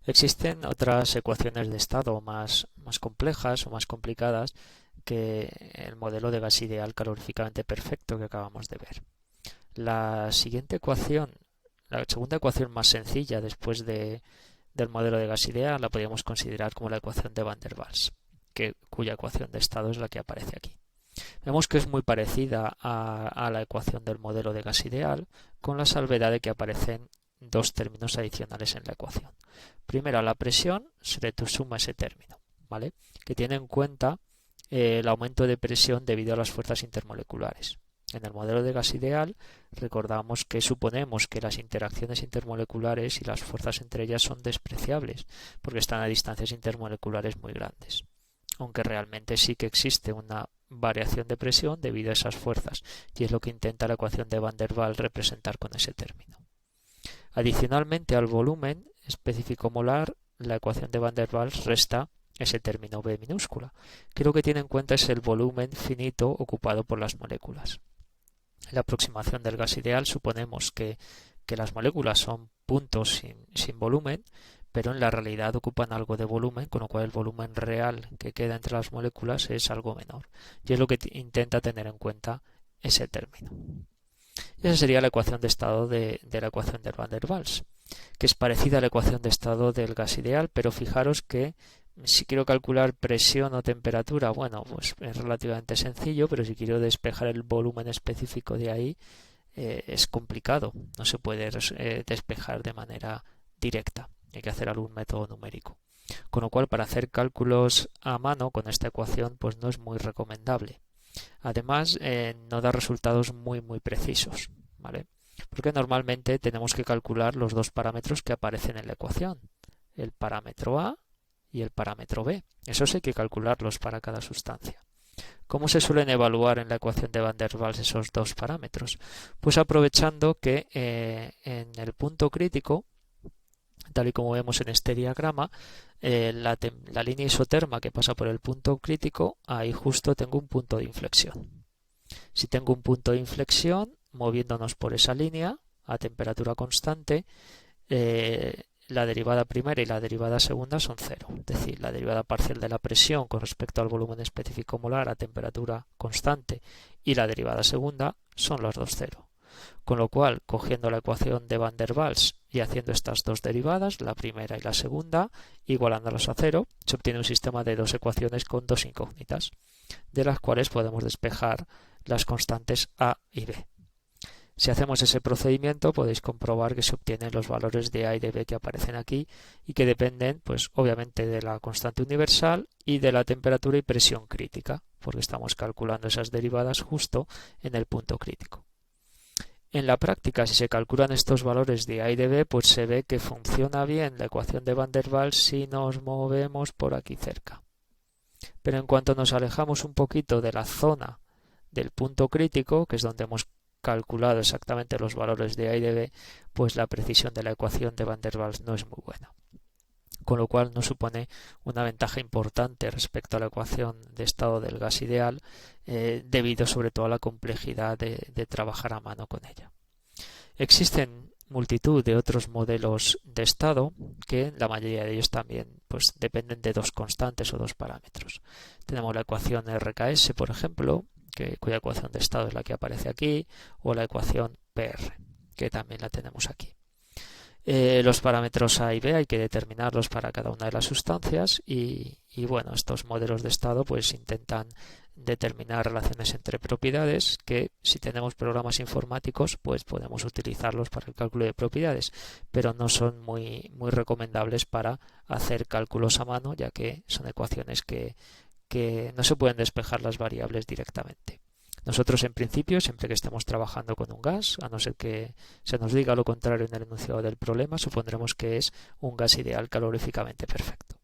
Existen otras ecuaciones de estado más complejas o más complicadas que el modelo de gas ideal caloríficamente perfecto que acabamos de ver. La siguiente ecuación, la segunda ecuación más sencilla del modelo de gas ideal, la podríamos considerar como la ecuación de Van der Waals, cuya ecuación de estado es la que aparece aquí. Vemos que es muy parecida a la ecuación del modelo de gas ideal, con la salvedad de que aparecen dos términos adicionales en la ecuación. Primero, a la presión se le suma ese término, ¿vale? Que tiene en cuenta el aumento de presión debido a las fuerzas intermoleculares. En el modelo de gas ideal, recordamos que suponemos que las interacciones intermoleculares y las fuerzas entre ellas son despreciables, porque están a distancias intermoleculares muy grandes, aunque realmente sí que existe una variación de presión debido a esas fuerzas, y es lo que intenta la ecuación de Van der Waals representar con ese término. Adicionalmente al volumen específico molar, la ecuación de Van der Waals resta ese término B minúscula, que lo que tiene en cuenta es el volumen finito ocupado por las moléculas. En la aproximación del gas ideal suponemos que las moléculas son puntos sin volumen, pero en la realidad ocupan algo de volumen, con lo cual el volumen real que queda entre las moléculas es algo menor. Y es lo que intenta tener en cuenta ese término. Y esa sería la ecuación de estado de la ecuación de Van der Waals, que es parecida a la ecuación de estado del gas ideal, pero fijaros que si quiero calcular presión o temperatura, bueno, pues es relativamente sencillo, pero si quiero despejar el volumen específico de ahí, es complicado, no se puede despejar de manera directa, hay que hacer algún método numérico. Con lo cual, para hacer cálculos a mano con esta ecuación, pues no es muy recomendable. Además, no da resultados muy precisos, ¿vale? Porque normalmente tenemos que calcular los dos parámetros que aparecen en la ecuación, el parámetro A y el parámetro B. Esos hay que calcularlos para cada sustancia. ¿Cómo se suelen evaluar en la ecuación de Van der Waals esos dos parámetros? Pues aprovechando que en el punto crítico, tal y como vemos en este diagrama, la línea isoterma que pasa por el punto crítico, ahí justo tengo un punto de inflexión. Si tengo un punto de inflexión, moviéndonos por esa línea a temperatura constante, la derivada primera y la derivada segunda son cero. Es decir, la derivada parcial de la presión con respecto al volumen específico molar a temperatura constante y la derivada segunda son las dos cero. Con lo cual, cogiendo la ecuación de Van der Waals y haciendo estas dos derivadas, la primera y la segunda, igualándolas a cero, se obtiene un sistema de dos ecuaciones con dos incógnitas, de las cuales podemos despejar las constantes A y B. Si hacemos ese procedimiento, podéis comprobar que se obtienen los valores de A y de B que aparecen aquí y que dependen, pues obviamente, de la constante universal y de la temperatura y presión crítica, porque estamos calculando esas derivadas justo en el punto crítico. En la práctica, si se calculan estos valores de A y de B, pues se ve que funciona bien la ecuación de Van der Waals si nos movemos por aquí cerca. Pero en cuanto nos alejamos un poquito de la zona del punto crítico, que es donde hemos calculado exactamente los valores de A y de B, pues la precisión de la ecuación de Van der Waals no es muy buena. Con lo cual nos supone una ventaja importante respecto a la ecuación de estado del gas ideal, debido sobre todo a la complejidad de trabajar a mano con ella. Existen multitud de otros modelos de estado que la mayoría de ellos también pues dependen de dos constantes o dos parámetros. Tenemos la ecuación RKS, por ejemplo, cuya ecuación de estado es la que aparece aquí, o la ecuación PR, que también la tenemos aquí. Los parámetros A y B hay que determinarlos para cada una de las sustancias y bueno, estos modelos de estado pues intentan determinar relaciones entre propiedades que, si tenemos programas informáticos, pues podemos utilizarlos para el cálculo de propiedades, pero no son muy recomendables para hacer cálculos a mano, ya que son ecuaciones que no se pueden despejar las variables directamente. Nosotros, en principio, siempre que estemos trabajando con un gas, a no ser que se nos diga lo contrario en el enunciado del problema, supondremos que es un gas ideal caloríficamente perfecto.